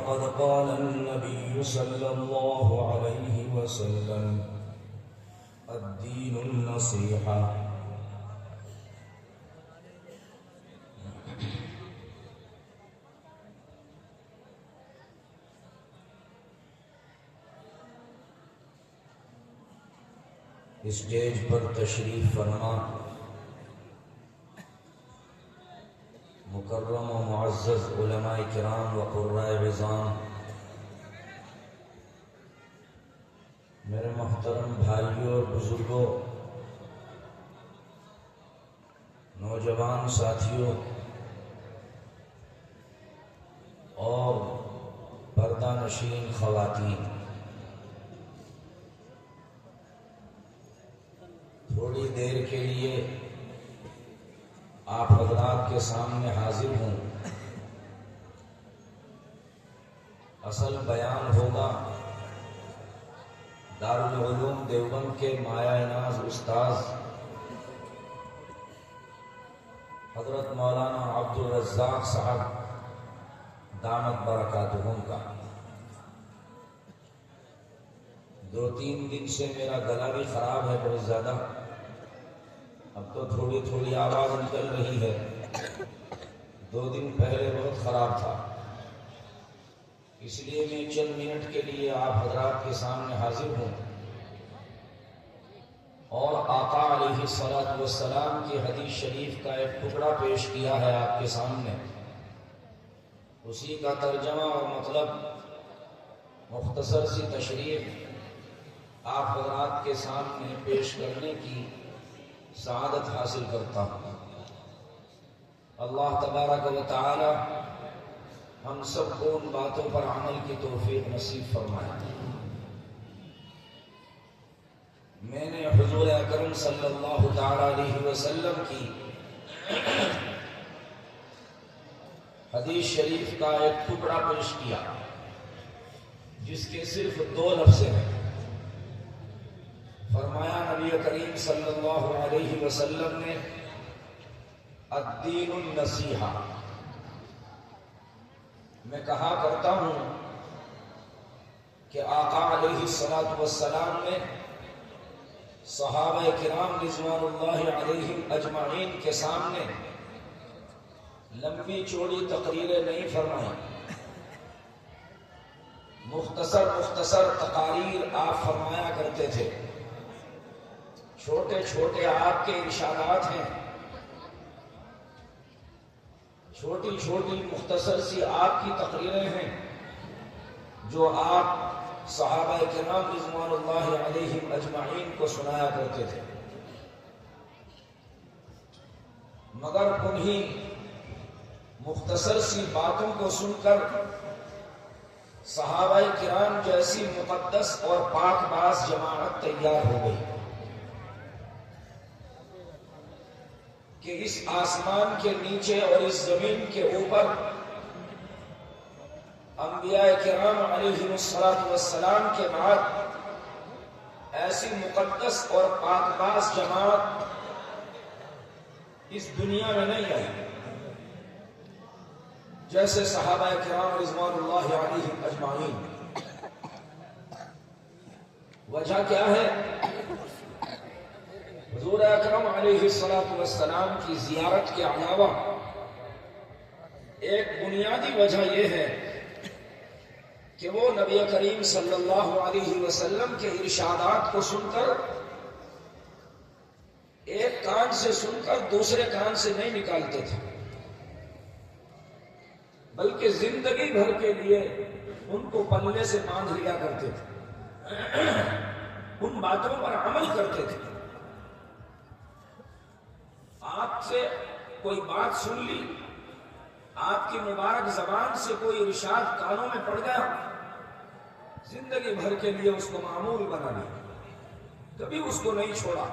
فقد قال النبي صلى الله عليه وسلم الدين النصيحة. اسٹیج پر تشریف فرما مکرم و معزز علماء کرام و قرائے عظام، میرے محترم بھائیوں اور بزرگوں، نوجوان ساتھیوں اور پردہ نشین خواتین، تھوڑی دیر کے لیے آپ حضرات کے سامنے حاضر ہوں۔ اصل بیان ہوگا دارالعلوم دیوبند کے مایہ ناز استاذ حضرت مولانا عبد الرزاق صاحب دامت برکاتہم کا۔ 2-3 دن سے میرا گلا بھی خراب ہے بہت زیادہ، اب تو تھوڑی تھوڑی آواز نکل رہی ہے، 2 دن پہلے بہت خراب تھا، اس لیے میں چند منٹ کے لیے آپ حضرات کے سامنے حاضر ہوں اور آقا علیہ الصلوۃ والسلام کی حدیث شریف کا ایک ٹکڑا پیش کیا ہے آپ کے سامنے، اسی کا ترجمہ اور مطلب مختصر سی تشریح آپ حضرات کے سامنے پیش کرنے کی سعادت حاصل کرتا ہوں۔ اللہ تبارک و تعالی ہم سب کو ان باتوں پر عمل کی توفیق نصیب فرمائے۔ میں نے حضور اکرم صلی اللہ تعالی علیہ وسلم کی حدیث شریف کا ایک ٹکڑا پیش کیا جس کے صرف 2 لفظ ہیں۔ فرمایا نبی کریم صلی اللہ علیہ وسلم نے الدین النصیحہ۔ میں کہا کرتا ہوں کہ آقا علیہ الصلوۃ والسلام نے صحابہ کرام رضوان اللہ علیہم اجمعین کے سامنے لمبی چوڑی تقریریں نہیں فرمائیں، مختصر تقاریر آپ فرمایا کرتے تھے۔ چھوٹے چھوٹے آپ کے ارشادات ہیں، چھوٹی چھوٹی مختصر سی آپ کی تقریریں ہیں جو آپ صحابہ کرام رضوان اللہ علیہم اجمعین کو سنایا کرتے تھے، مگر انہی مختصر سی باتوں کو سن کر صحابہ کرام جیسی مقدس اور پاک باز جماعت تیار ہو گئی کہ اس آسمان کے نیچے اور اس زمین کے اوپر انبیاء کرام علیہ السلام کے بعد ایسی مقدس اور پاک باز جماعت اس دنیا میں نہیں آئی جیسے صحابہ کرام رضوان اللہ علیہم اجمعین۔ وجہ کیا ہے؟ حضور اکرم علیہ السلام کی زیارت کے علاوہ ایک بنیادی وجہ یہ ہے کہ وہ نبی کریم صلی اللہ علیہ وسلم کے ارشادات کو سن کر ایک کان سے سن کر دوسرے کان سے نہیں نکالتے تھے، بلکہ زندگی بھر کے لیے ان کو پلے سے باندھ لیا کرتے تھے، ان باتوں پر عمل کرتے تھے۔ آپ سے کوئی بات سن لی، آپ کی مبارک زبان سے کوئی ارشاد کانوں میں پڑ گیا، زندگی بھر کے لیے اس کو معمول بنا لیا، کبھی اس کو نہیں چھوڑا۔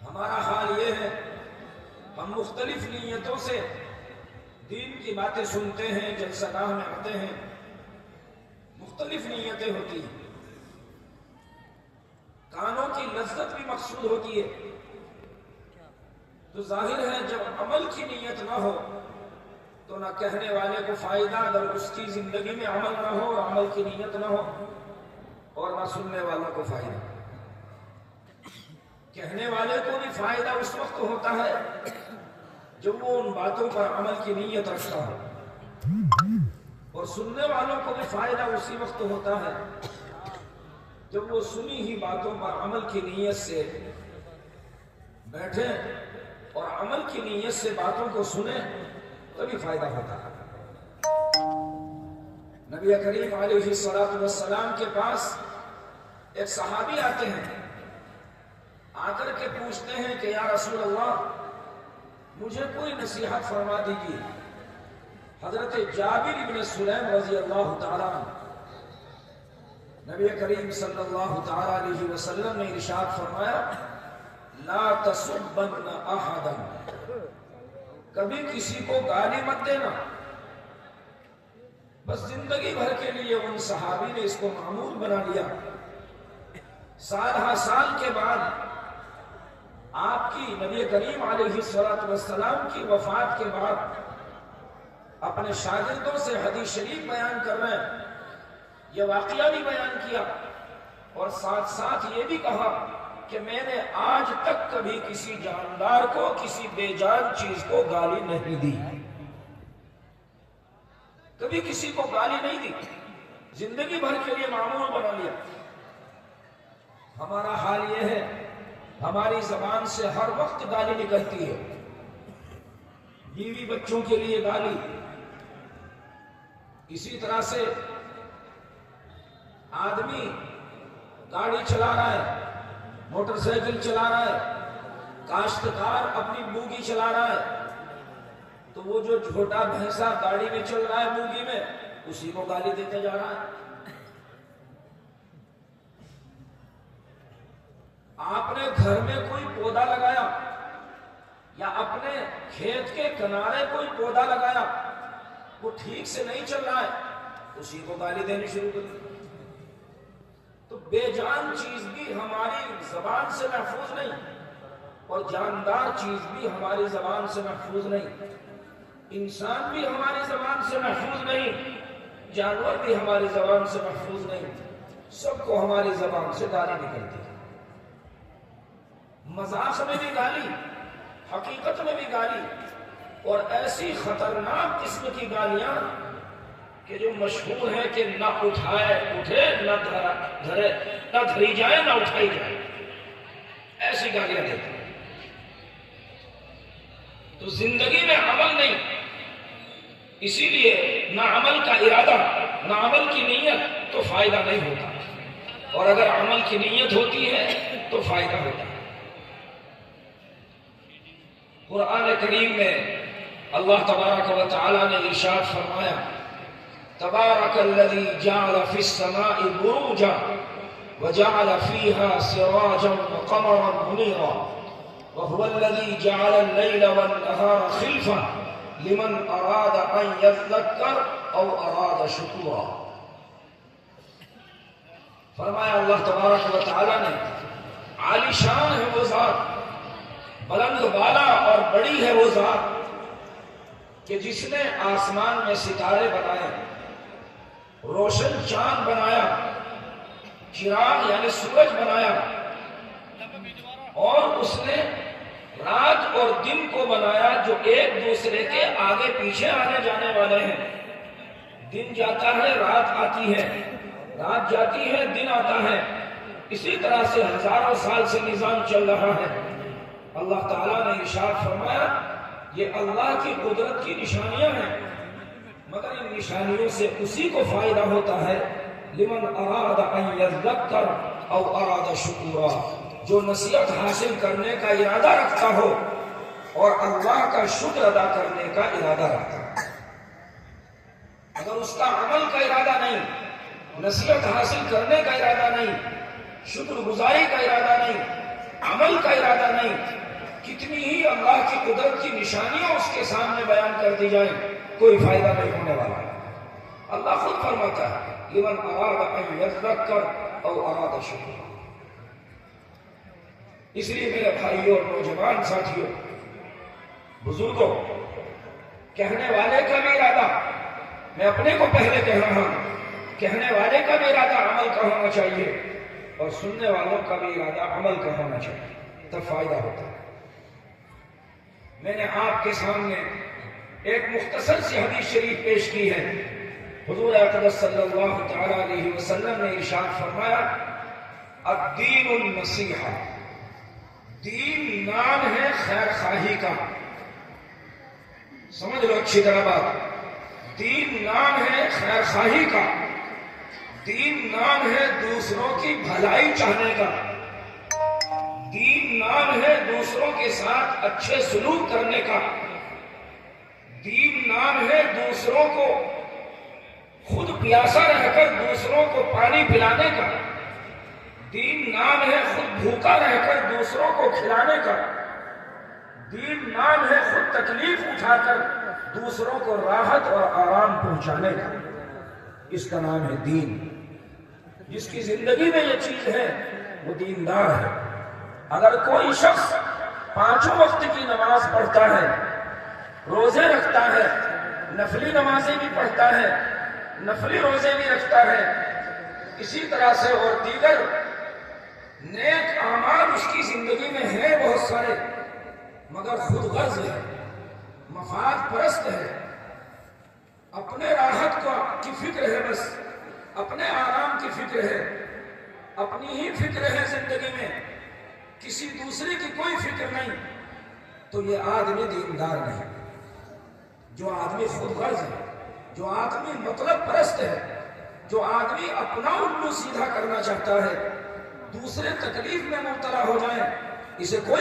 ہمارا حال یہ ہے، ہم مختلف نیتوں سے دین کی باتیں سنتے ہیں، جلسہ گاہ میں آتے ہیں، مختلف نیتیں ہوتی ہیں، کانوں کی لذت بھی مقصود ہوتی ہے، تو ظاہر ہے جب عمل کی نیت نہ ہو تو نہ کہنے والے کو فائدہ اگر اس کی زندگی میں عمل نہ ہو اور عمل کی نیت نہ ہو، اور نہ سننے والوں کو فائدہ۔ کہنے والے کو بھی فائدہ اس وقت ہوتا ہے جب وہ ان باتوں پر عمل کی نیت رکھتا ہو، اور سننے والوں کو بھی فائدہ اسی وقت ہوتا ہے جب وہ سنی ہی باتوں پر عمل کی نیت سے بیٹھے اور عمل کی نیت سے باتوں کو سنیں، تبھی فائدہ ہوتا ہے۔ نبی کریم علیہ السلام کے پاس ایک صحابی آتے ہیں، آ کر کے پوچھتے ہیں کہ یا رسول اللہ مجھے کوئی نصیحت فرما دیجیے۔ حضرت جابر بن سلیم رضی اللہ تعالیٰ عنہ، نبی کریم صلی اللہ تعالیٰ علیہ وسلم نے ارشاد فرمایا لا تسبن احدا، کبھی کسی کو گالی مت دینا۔ بس زندگی بھر کے لیے ان صحابی نے اس کو معمول بنا لیا۔ سال ہا سال کے بعد آپ کی نبی کریم علیہ السلام کی وفات کے بعد اپنے شاگردوں سے حدیث شریف بیان کر رہے ہیں، یہ واقعہ بھی بیان کیا، اور ساتھ ساتھ یہ بھی کہا کہ میں نے آج تک کبھی کسی جاندار کو، کسی بے جان چیز کو گالی نہیں دی، کبھی کسی کو گالی نہیں دی، زندگی بھر کے لیے معمول بنا لیا۔ ہمارا حال یہ ہے، ہماری زبان سے ہر وقت گالی نکلتی ہے، بیوی بچوں کے لیے گالی، اسی طرح سے آدمی گاڑی چلا رہا ہے، موٹر سائیکل چلا رہا ہے، کاشتکار اپنی بوگی چلا رہا ہے، تو وہ جو چھوٹا بھینسا گاڑی میں چل رہا ہے بوگی میں، اسی کو گالی دیتے جا رہا ہے۔ آپ نے گھر میں کوئی پودا لگایا یا اپنے کھیت کے کنارے کوئی پودا لگایا، وہ ٹھیک سے نہیں چل رہا ہے، اسی کو گالی دینی شروع کر دی۔ تو بے جان چیز بھی ہماری زبان سے محفوظ نہیں، اور جاندار چیز بھی ہماری زبان سے محفوظ نہیں، انسان بھی ہماری زبان سے محفوظ نہیں، جانور بھی ہماری زبان سے محفوظ نہیں، سب کو ہماری زبان سے گالی نکلتی ہے۔ مذاق میں بھی گالی، حقیقت میں بھی گالی، اور ایسی خطرناک قسم کی گالیاں کہ جو مشہور ہے کہ نہ اٹھائے اٹھے، نہ دھرے نہ دھری جائے، نہ اٹھائی جائے، ایسی گالیاں دیتے ہیں۔ تو زندگی میں عمل نہیں، اسی لیے نہ عمل کا ارادہ، نہ عمل کی نیت، تو فائدہ نہیں ہوتا، اور اگر عمل کی نیت ہوتی ہے تو فائدہ ہوتا ہے۔ قرآن کریم میں اللہ تبارک و تعالی نے ارشاد فرمایا تبارک الذی جعل فی السماء بروجا وجعل فیہا سراجا وقمرا منیرا وهو الذی جعل اللیل والنہار خلفا لمن اراد ان یذکر او اراد شکورا۔ فرمایا اللہ تبارک و تعالی نے عالی شان ہے وہ ذات، بلند بالا اور بڑی ہے وہ ذات کہ جس نے آسمان میں ستارے بنائے، روشن چاند بنایا، چراغ یعنی سورج بنایا، اور اس نے رات اور دن کو بنایا جو ایک دوسرے کے آگے پیچھے آنے جانے والے ہیں۔ دن جاتا ہے، رات آتی ہے، رات جاتی ہے، دن آتا ہے، اسی طرح سے ہزاروں سال سے نظام چل رہا ہے۔ اللہ تعالیٰ نے ارشاد فرمایا یہ اللہ کی قدرت کی نشانیاں ہیں، مگر ان نشانیوں سے اسی کو فائدہ ہوتا ہے لمن اراد ان یذکر او اراد شکورا، جو نصیحت حاصل کرنے کا ارادہ رکھتا ہو اور اللہ کا شکر ادا کرنے کا ارادہ رکھتا ہے۔ اگر اس کا عمل کا ارادہ نہیں، نصیحت حاصل کرنے کا ارادہ نہیں، شکر گزاری کا ارادہ نہیں، عمل کا ارادہ نہیں، کتنی ہی اللہ کی قدرت کی نشانیاں اس کے سامنے بیان کر دی جائیں، کوئی فائدہ نہیں ہونے والا ہے۔ اللہ خود فرماتا ہے لمن اراد ان یذکر او اراد شکورا۔ اس لیے میرے بھائیوں اور نوجوان ساتھیوں، بزرگوں، کہنے والے کا بھی ارادہ، میں اپنے کو پہلے کہہ رہا ہوں، کہنے والے کا بھی ارادہ عمل کا ہونا چاہیے اور سننے والوں کا بھی ارادہ عمل کا ہونا چاہیے، تب فائدہ ہوتا ہے۔ میں نے آپ کے سامنے ایک مختصر سی حدیث شریف پیش کی ہے۔ حضور اقدس صلی اللہ تعالی علیہ وسلم نے ارشاد فرمایا، الدین النصیحہ، دین نام ہے خیر خواہی کا۔ سمجھ لو اچھی طرح بات، دین نام ہے خیر خواہی کا، دین نام ہے دوسروں کی بھلائی چاہنے کا، دین نام ہے دوسروں کے ساتھ اچھے سلوک کرنے کا، دین نام ہے دوسروں کو خود پیاسا رہ کر دوسروں کو پانی پلانے کا، دین نام ہے خود بھوکا رہ کر دوسروں کو کھلانے کا، دین نام ہے خود تکلیف اٹھا کر دوسروں کو راحت اور آرام پہنچانے کا۔ اس کا نام ہے دین۔ جس کی زندگی میں یہ چیز ہے وہ دیندار ہے۔ اگر کوئی شخص 5 وقت کی نماز پڑھتا ہے، روزے رکھتا ہے، نفلی نمازیں بھی پڑھتا ہے، نفلی روزے بھی رکھتا ہے، اسی طرح سے اور دیگر نیک اعمال اس کی زندگی میں ہیں بہت سارے، مگر خود غرض ہے، مفاد پرست ہے، اپنے راحت کی فکر ہے، بس اپنے آرام کی فکر ہے، اپنی ہی فکر ہے زندگی میں، کسی دوسرے کی کوئی فکر نہیں، تو یہ آدمی دیندار نہیں۔ جو آدمی خود غرض ہے، جو آدمی مطلب پرست ہے، جو آدمی اپنا الو سیدھا کرنا چاہتا ہے، دوسرے تکلیف میں مبتلا ہو جائیں، اسے کوئی